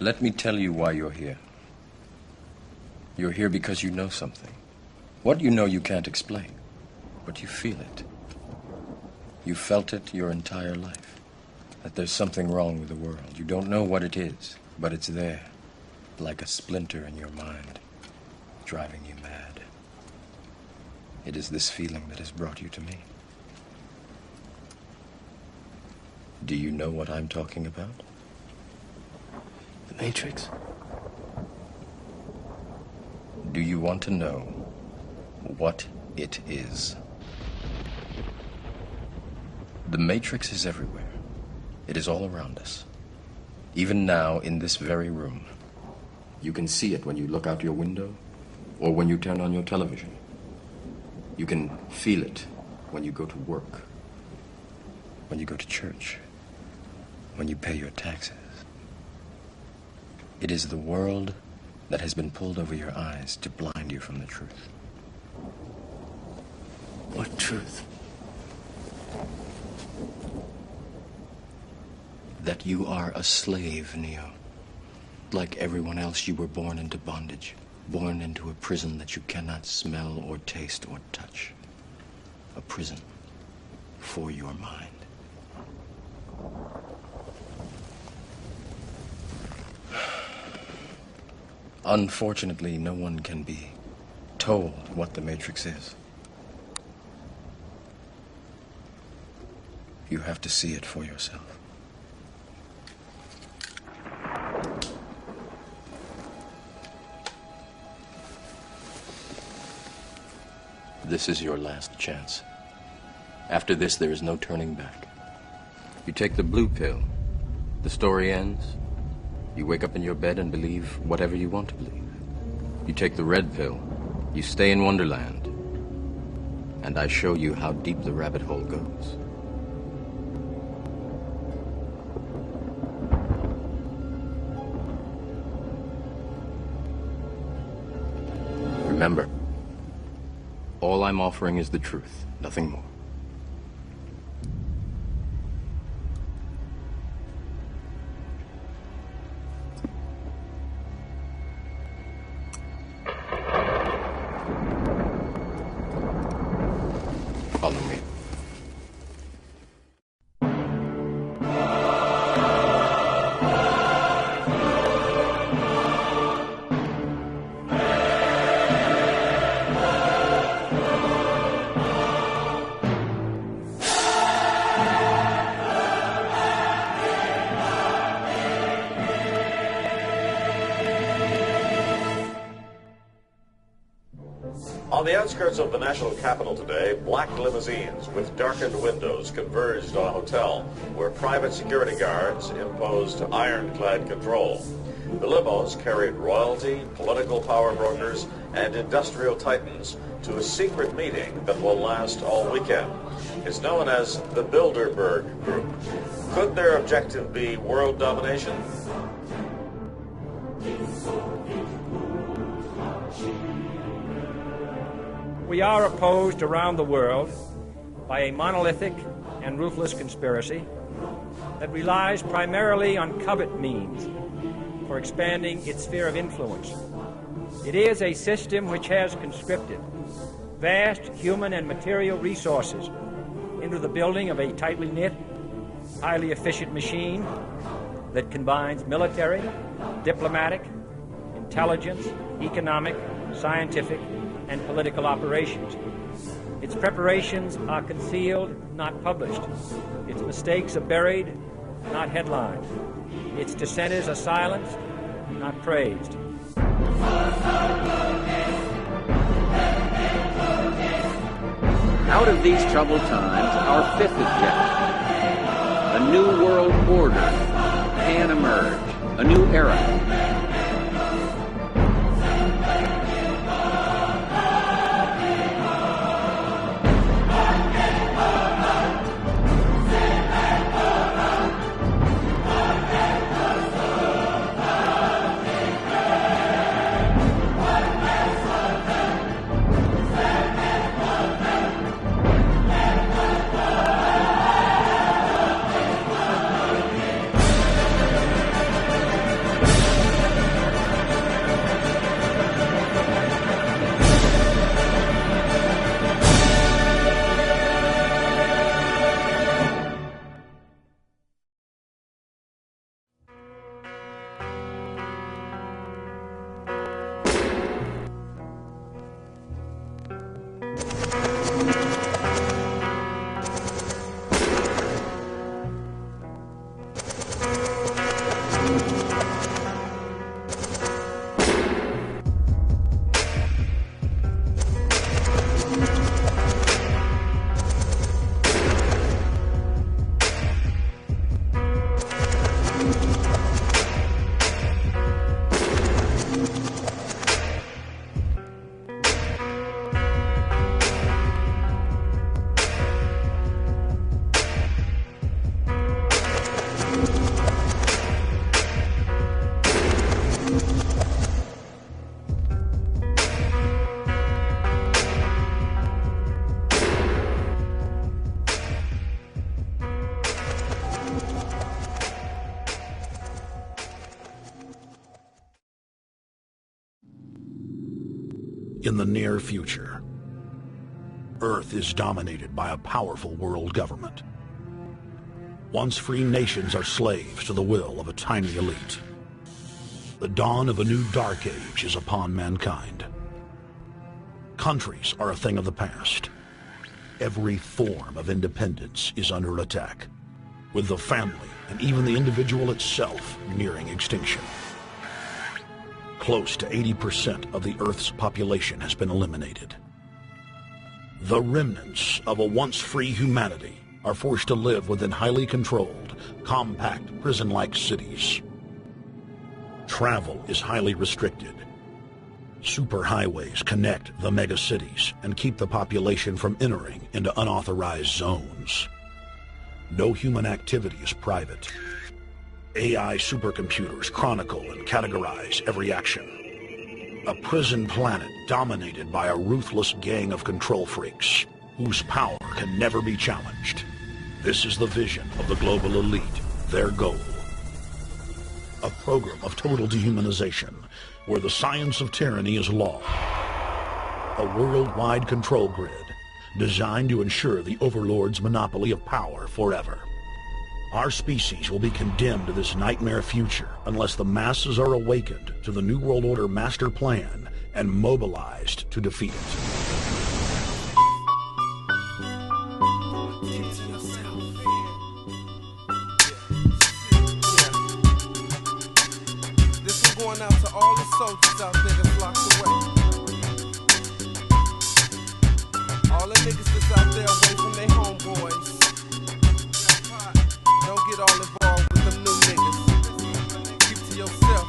Let me tell you why you're here. You're here because you know something. What you know you can't explain, but you feel it. You felt it your entire life, that there's something wrong with the world. You don't know what it is, but it's there, like a splinter in your mind, driving you mad. It is this feeling that has brought you to me. Do you know what I'm talking about? The Matrix. Do you want to know what it is? The Matrix is everywhere. It is all around us. Even now, in this very room. You can see it when you look out your window or when you turn on your television. You can feel it when you go to work, when you go to church, when you pay your taxes. It is the world that has been pulled over your eyes to blind you from the truth. What truth? That you are a slave, Neo. Like everyone else, you were born into bondage, born into a prison that you cannot smell or taste or touch. A prison for your mind. Unfortunately, no one can be told what the Matrix is. You have to see it for yourself. This is your last chance. After this, there is no turning back. You take the blue pill, the story ends. You wake up in your bed and believe whatever you want to believe. You take the red pill, you stay in Wonderland, and I show you how deep the rabbit hole goes. Remember, all I'm offering is the truth, nothing more. Follow me. On the outskirts of the national capital today, black limousines with darkened windows converged on a hotel where private security guards imposed ironclad control. The limos carried royalty, political power brokers, and industrial titans to a secret meeting that will last all weekend. It's known as the Bilderberg Group. Could their objective be world domination? We are opposed around the world by a monolithic and ruthless conspiracy that relies primarily on covert means for expanding its sphere of influence. It is a system which has conscripted vast human and material resources into the building of a tightly knit, highly efficient machine that combines military, diplomatic, intelligence, economic, scientific, and political operations. Its preparations are concealed, not published. Its mistakes are buried, not headlined. Its dissenters are silenced, not praised. Out of these troubled times, our fifth objective, a new world order, can emerge, a new era. In the near future, Earth is dominated by a powerful world government. Once free nations are slaves to the will of a tiny elite. The dawn of a new dark age is upon mankind. Countries are a thing of the past. Every form of independence is under attack, with the family and even the individual itself nearing extinction. Close to 80% of the Earth's population has been eliminated. The remnants of a once free humanity are forced to live within highly controlled, compact, prison-like cities. Travel is highly restricted. Superhighways connect the megacities and keep the population from entering into unauthorized zones. No human activity is private. AI supercomputers chronicle and categorize every action. A prison planet dominated by a ruthless gang of control freaks, whose power can never be challenged. This is the vision of the global elite, their goal. A program of total dehumanization, where the science of tyranny is law. A worldwide control grid, designed to ensure the overlord's monopoly of power forever. Our species will be condemned to this nightmare future unless the masses are awakened to the New World Order master plan and mobilized to defeat it. Out to all the soldiers out there that's locked away. All the niggas that's out there away from their homeboys. Don't get all involved with them new niggas. Keep to yourself.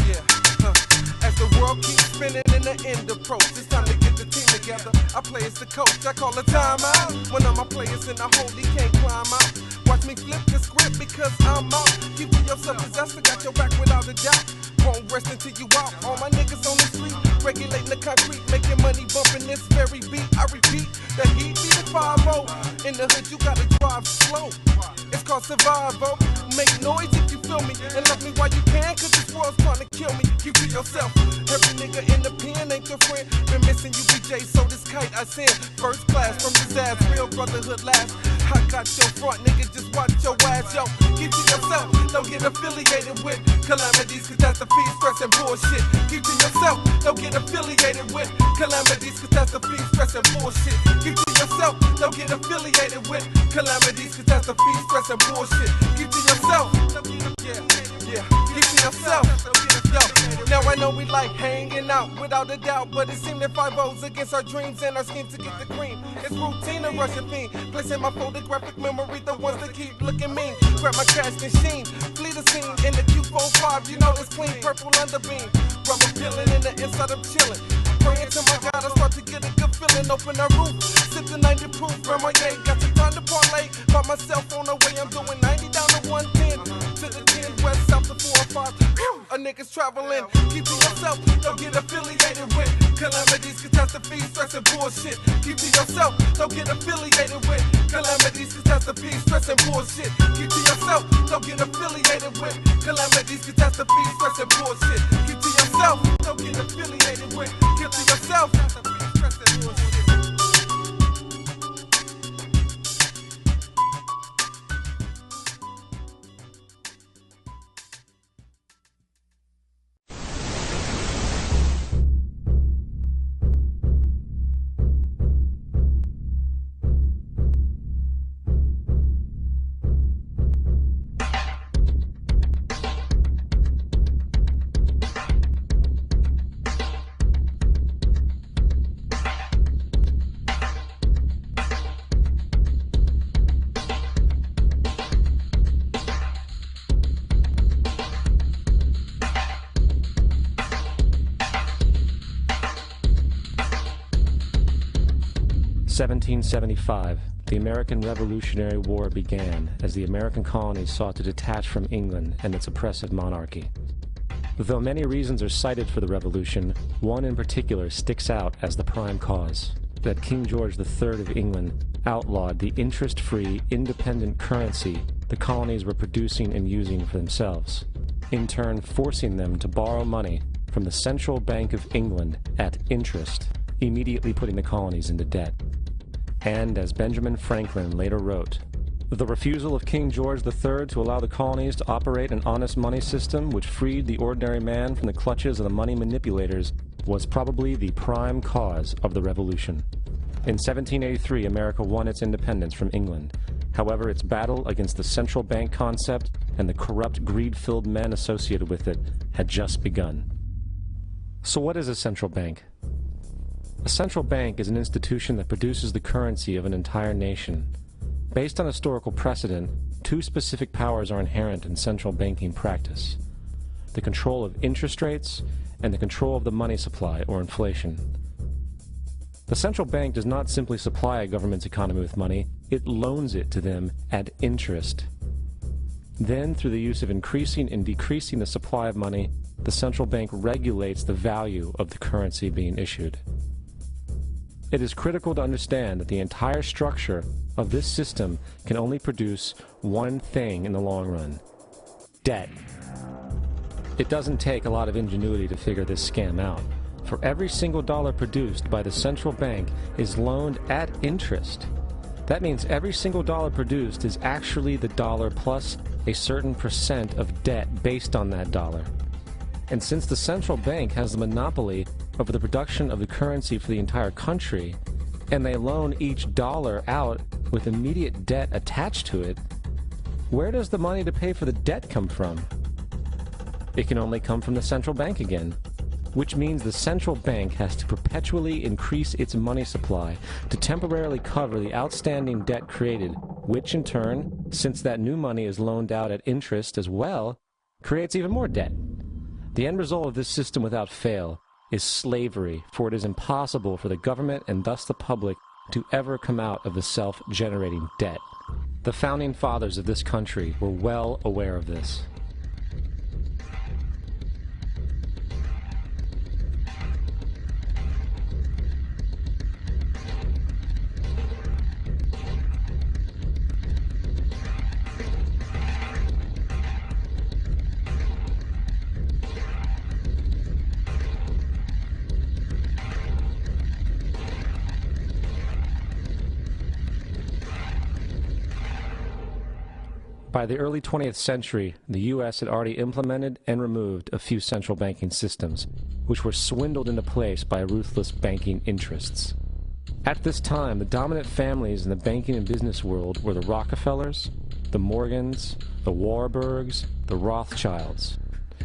Yeah. As the world keeps spinning and the end approach, it's time to get the team together. I play as the coach. I call a timeout. When all my players in the hole, he can't climb out. Watch me flip the script because I'm out. Keep to yourself, possessor, got your back without a doubt. Won't rest until you out. All my niggas on the street, regulating the concrete, making money bumping this very beat. I repeat, the heat be the 5-0. In the hood, you gotta drive slow. It's called survival. Make noise if you feel me, and love me while you can, cause this world's trying to kill me. Keep to yourself. Every nigga in the pen ain't your friend. Been missing you, BJ, so this kite I send. First class from his ass, real brotherhood last. I got your front, nigga, just watch your ass, yo. Keep to yourself, don't get affiliated with calamities, catastrophes, stress, and bullshit. Keep to yourself, don't get affiliated with calamities, catastrophes, stress, and bullshit. Keep to yourself, don't get affiliated with calamities, catastrophes, stress, and bullshit. Keep to yourself, yeah, keep to yourself. Yo, now I know we like hanging out, without a doubt, but it seemed that 5-0's against our dreams and our schemes to get the cream. It's routine to rush a fiend, placing my photographic memory, the ones that keep looking mean. Grab my cash machine, flee the scene in the Q45, you know it's clean, purple underbeam. Rubber peeling in the inside, I'm chilling. Praying to my God, I start to get a good feeling. Open the roof, sip the 90 proof, grandma, yeah, got the time to parlay. By myself on the way, I'm doing 90 down to 110. To the 10, west, south to 4 or 5. A nigga's traveling, keep to yourself, don't get affiliated with calamities, catastrophes, stress, and bullshit. Keep to yourself, don't get affiliated with calamities, catastrophes, stress, and bullshit. Keep to yourself, don't get affiliated with calamities, catastrophes, stress, and bullshit. Keep to yourself, don't get affiliated with. Keep to yourself, stress, and bullshit. In 1775, the American Revolutionary War began as the American colonies sought to detach from England and its oppressive monarchy. Though many reasons are cited for the revolution, one in particular sticks out as the prime cause: that King George III of England outlawed the interest-free, independent currency the colonies were producing and using for themselves, in turn forcing them to borrow money from the Central Bank of England at interest, immediately putting the colonies into debt. And as Benjamin Franklin later wrote, the refusal of King George III to allow the colonies to operate an honest money system which freed the ordinary man from the clutches of the money manipulators was probably the prime cause of the Revolution. In 1783, America won its independence from England. However, its battle against the central bank concept and the corrupt, greed-filled men associated with it had just begun. So what is a central bank? A central bank is an institution that produces the currency of an entire nation. Based on historical precedent, two specific powers are inherent in central banking practice: the control of interest rates and the control of the money supply, or inflation. The central bank does not simply supply a government's economy with money, it loans it to them at interest. Then, through the use of increasing and decreasing the supply of money, the central bank regulates the value of the currency being issued. It is critical to understand that the entire structure of this system can only produce one thing in the long run: debt. It doesn't take a lot of ingenuity to figure this scam out. For every single dollar produced by the central bank is loaned at interest. That means every single dollar produced is actually the dollar plus a certain percent of debt based on that dollar. And since the central bank has the monopoly over the production of the currency for the entire country, and they loan each dollar out with immediate debt attached to it, where does the money to pay for the debt come from? It can only come from the central bank again, which means the central bank has to perpetually increase its money supply to temporarily cover the outstanding debt created, which in turn, since that new money is loaned out at interest as well, creates even more debt. The end result of this system without fail is slavery, for it is impossible for the government and thus the public to ever come out of the self-generating debt. The founding fathers of this country were well aware of this. By the early 20th century, the U.S. had already implemented and removed a few central banking systems, which were swindled into place by ruthless banking interests. At this time, the dominant families in the banking and business world were the Rockefellers, the Morgans, the Warburgs, the Rothschilds.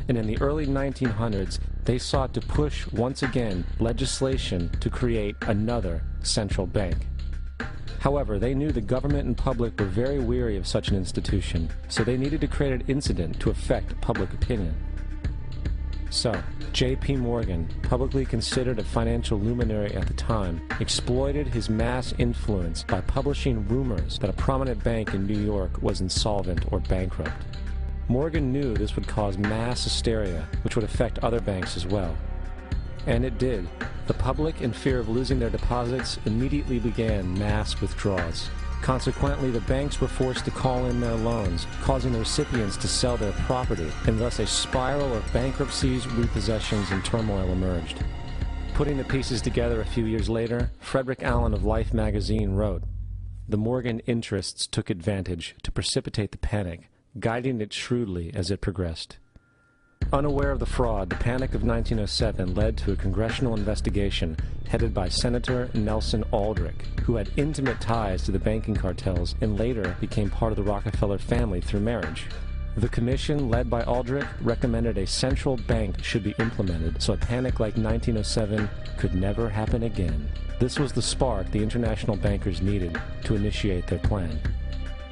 And in the early 1900s, they sought to push once again legislation to create another central bank. However, they knew the government and public were very weary of such an institution, so they needed to create an incident to affect public opinion. So, J.P. Morgan, publicly considered a financial luminary at the time, exploited his mass influence by publishing rumors that a prominent bank in New York was insolvent or bankrupt. Morgan knew this would cause mass hysteria, which would affect other banks as well. And it did. The public, in fear of losing their deposits, immediately began mass withdrawals. Consequently, the banks were forced to call in their loans, causing the recipients to sell their property, and thus a spiral of bankruptcies, repossessions, and turmoil emerged. Putting the pieces together a few years later, Frederick Allen of Life magazine wrote, "The Morgan interests took advantage to precipitate the panic, guiding it shrewdly as it progressed." Unaware of the fraud, the Panic of 1907 led to a congressional investigation headed by Senator Nelson Aldrich, who had intimate ties to the banking cartels and later became part of the Rockefeller family through marriage. The commission, led by Aldrich, recommended a central bank should be implemented so a panic like 1907 could never happen again. This was the spark the international bankers needed to initiate their plan.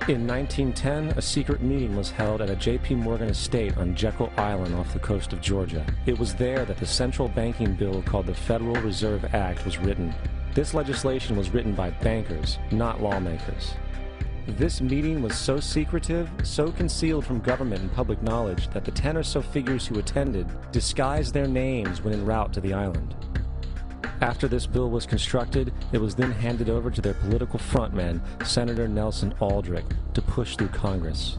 In 1910, a secret meeting was held at a J.P. Morgan estate on Jekyll Island off the coast of Georgia. It was there that the central banking bill called the Federal Reserve Act was written. This legislation was written by bankers, not lawmakers. This meeting was so secretive, so concealed from government and public knowledge that the 10 or so figures who attended disguised their names when en route to the island. After this bill was constructed, it was then handed over to their political frontman, Senator Nelson Aldrich, to push through Congress.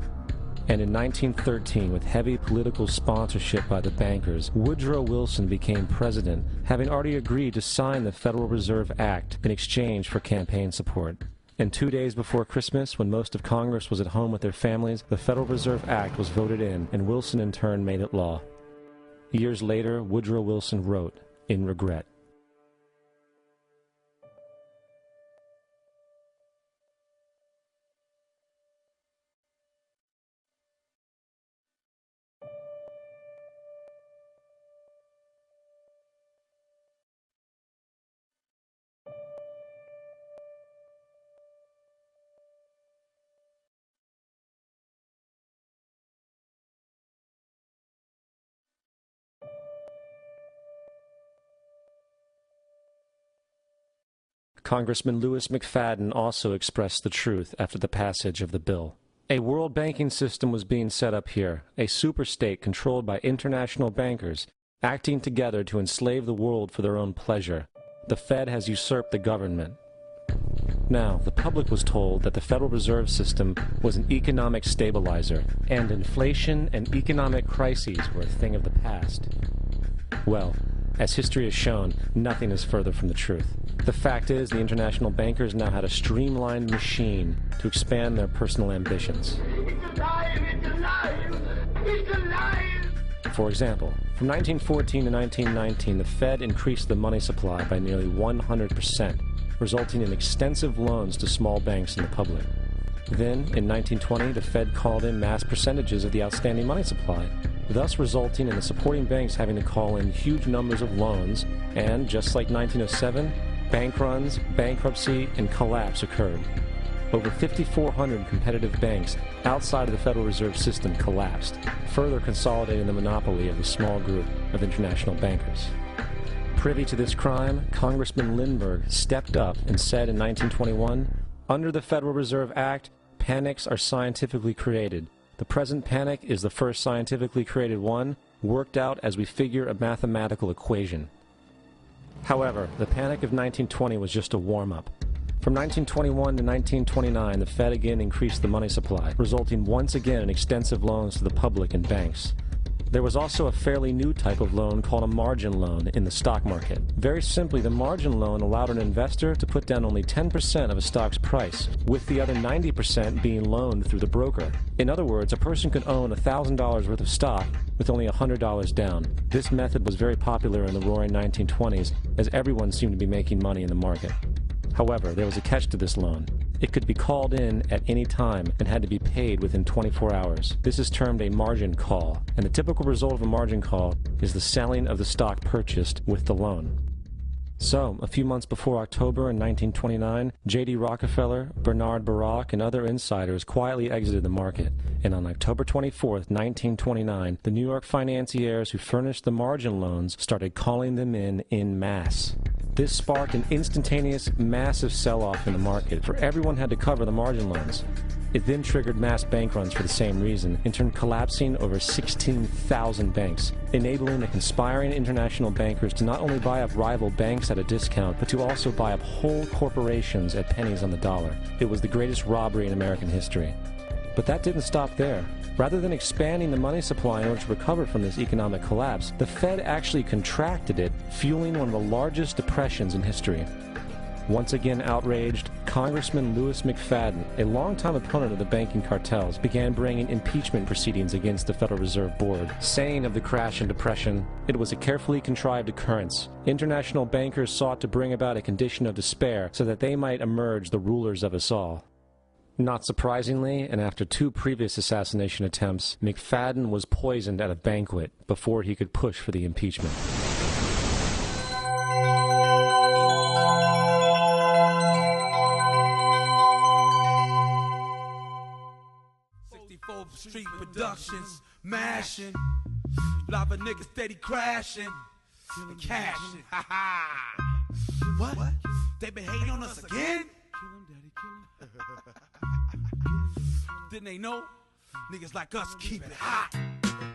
And in 1913, with heavy political sponsorship by the bankers, Woodrow Wilson became president, having already agreed to sign the Federal Reserve Act in exchange for campaign support. And 2 days before Christmas, when most of Congress was at home with their families, the Federal Reserve Act was voted in, and Wilson in turn made it law. Years later, Woodrow Wilson wrote, in regret, Congressman Louis McFadden also expressed the truth after the passage of the bill. A world banking system was being set up here, a superstate controlled by international bankers, acting together to enslave the world for their own pleasure. The Fed has usurped the government. Now, the public was told that the Federal Reserve System was an economic stabilizer, and inflation and economic crises were a thing of the past. Well, as history has shown, nothing is further from the truth. The fact is, the international bankers now had a streamlined machine to expand their personal ambitions. It's alive! It's alive! It's alive! For example, from 1914 to 1919, the Fed increased the money supply by nearly 100%, resulting in extensive loans to small banks and the public. Then, in 1920, the Fed called in mass percentages of the outstanding money supply, thus resulting in the supporting banks having to call in huge numbers of loans, and, just like 1907, bank runs, bankruptcy, and collapse occurred. Over 5,400 competitive banks outside of the Federal Reserve System collapsed, further consolidating the monopoly of a small group of international bankers. Privy to this crime, Congressman Lindbergh stepped up and said in 1921, "Under the Federal Reserve Act, panics are scientifically created. The present panic is the first scientifically created one, worked out as we figure a mathematical equation." However, the panic of 1920 was just a warm-up. From 1921 to 1929, the Fed again increased the money supply, resulting once again in extensive loans to the public and banks. There was also a fairly new type of loan called a margin loan in the stock market. Very simply, the margin loan allowed an investor to put down only 10% of a stock's price, with the other 90% being loaned through the broker. In other words, a person could own $1,000 worth of stock with only $100 down. This method was very popular in the roaring 1920s, as everyone seemed to be making money in the market. However, there was a catch to this loan. It could be called in at any time and had to be paid within 24 hours. This is termed a margin call, and the typical result of a margin call is the selling of the stock purchased with the loan. So, a few months before October in 1929, J.D. Rockefeller, Bernard Baruch, and other insiders quietly exited the market, and on October 24, 1929, the New York financiers who furnished the margin loans started calling them in masse. This sparked an instantaneous, massive sell-off in the market, for everyone had to cover the margin loans. It then triggered mass bank runs for the same reason, in turn collapsing over 16,000 banks, enabling the conspiring international bankers to not only buy up rival banks at a discount, but to also buy up whole corporations at pennies on the dollar. It was the greatest robbery in American history. But that didn't stop there. Rather than expanding the money supply in order to recover from this economic collapse, the Fed actually contracted it, fueling one of the largest depressions in history. Once again outraged, Congressman Louis McFadden, a longtime opponent of the banking cartels, began bringing impeachment proceedings against the Federal Reserve Board, saying of the crash and depression, "It was a carefully contrived occurrence. International bankers sought to bring about a condition of despair so that they might emerge the rulers of us all." Not surprisingly, and after 2 previous assassination attempts, McFadden was poisoned at a banquet before he could push for the impeachment. 64th Street Productions, mashing. Lot of niggas steady crashing and cashing. Ha ha. What? They been hating on us again? Didn't they know Niggas like us keep it hot.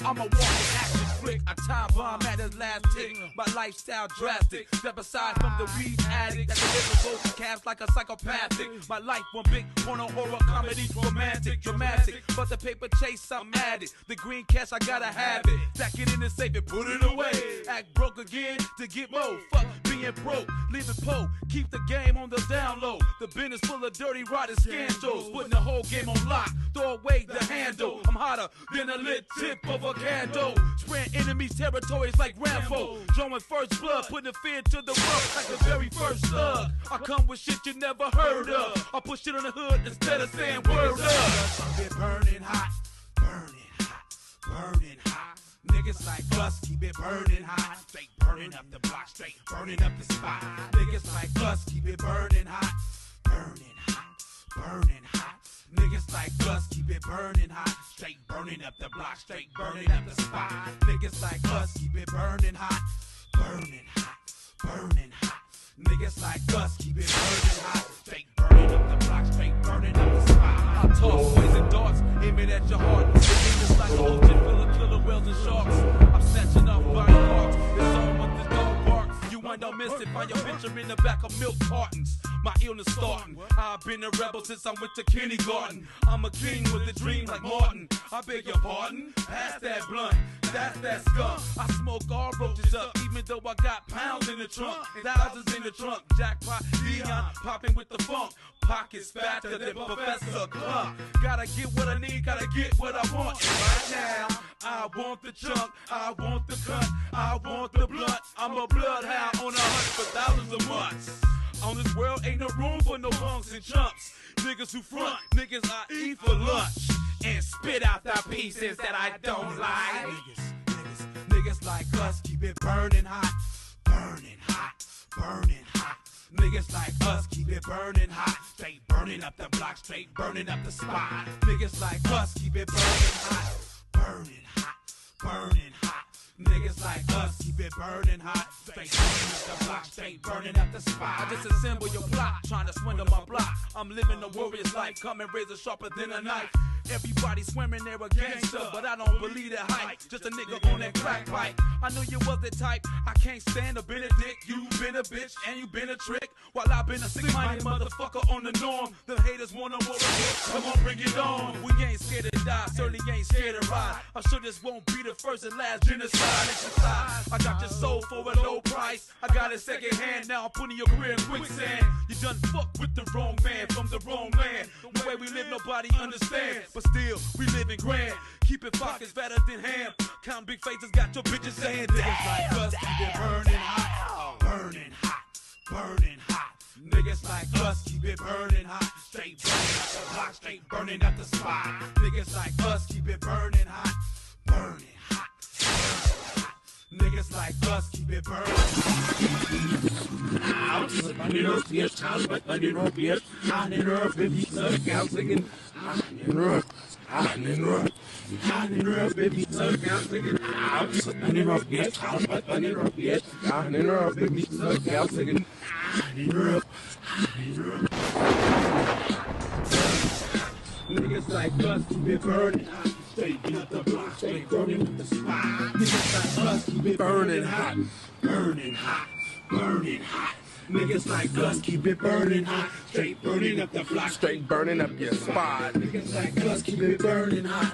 I'm a walking action flick, a time bomb at his last tick. My lifestyle drastic, step aside from the weed addict that delivers both calves like a psychopathic. My life one big porno horror comedy, romantic, dramatic. But the paper chase, I'm at it. The green cash, I gotta have it. Stack it in the safe and put it away. Act broke again to get more. Fuck being broke, leave it po. Keep the game on the down low. The bin is full of dirty, rotten scandals. Putting the whole game on lock, throw away the handle. I'm hotter than a lit tip of a candle. Spraying enemies' territories like Rambo. Drawing first blood, putting fear to the world like the very first slug. I come with shit you never heard of. I put shit on the hood instead of saying word up. Keep it burning hot, burning hot, burning hot. Niggas like us keep it burning hot. Straight burning up the block, straight burning up the spot. Niggas like us keep it burning hot, burning hot, burning hot. Niggas like us keep it burning hot. Straight burning up the block, straight burning up the spot. Niggas like us keep it burning hot, burning hot, burning hot. Niggas like us keep it burning hot. Straight burning up the block, straight burning up the spot. I toss poison darts, aim it at your heart. The niggas like an ocean full of killer whales and sharks. I'm snatching up body parts. It's on what this dog barks. You wind up missing, find your picture in the back of milk cartons. My illness starting. I've been a rebel since I went to kindergarten. I'm a king with a dream like Martin. I beg your pardon. Pass that blunt. That's that skunk. I smoke all roaches up, even though I got pounds in the trunk, thousands in the trunk. Jackpot, Dion, popping with the funk. Pockets fatter than Professor Clump. Gotta get what I need, gotta get what I want. And right now, I want the chunk, I want the cut, I want the blunt. I'm a bloodhound on a hunt for thousands of months. On this world ain't no room for no punks and chumps. Niggas who front, niggas I eat for lunch and spit out the pieces that I don't like. Niggas like us keep it burning hot, burning hot, burning hot. Niggas like us keep it burning hot, straight burning up the block, straight burning up the spot. Niggas like us keep it burning hot, burning hot, burning hot. Niggas like us keep it burning hot, straight burning up the block, straight burning up the spot. I just assemble your plot, trying to swindle my block. I'm living a warrior's life, coming razor sharper than a knife. Everybody swearing they're a gangster, but I don't believe that hype. Just a nigga on that crack pipe. I knew you was the type. I can't stand a Benedict. You been a bitch and you been a trick. While I been a sick-minded motherfucker on the norm. The haters wanna war with. Come on, bring it on. We ain't scared to die, certainly ain't scared to ride. I'm sure this won't be the first and last genocide. Exercise. I got your soul for a low price. I got it second hand. Now I'm putting your career in quicksand. You done fucked with the wrong man from the wrong land. The way we live, nobody understands. But still, we living grand. Keeping pockets fatter than ham. Count big faces, got your bitches saying niggas like us keep it burning hot, burning hot, burning hot. Niggas like us keep it burning hot, straight burning up the block, straight burning up the spot. Niggas like us keep it burning hot, burning hot, burning hot. Niggas like us keep it burning Niggas like us keep it burning hot, straight up the block, straight burning up the spot. Niggas like us keep it burning hot, burning hot, burning hot. Niggas like us keep it burning hot, straight burning up the block, straight burning up your spot. Niggas like us keep it burning hot.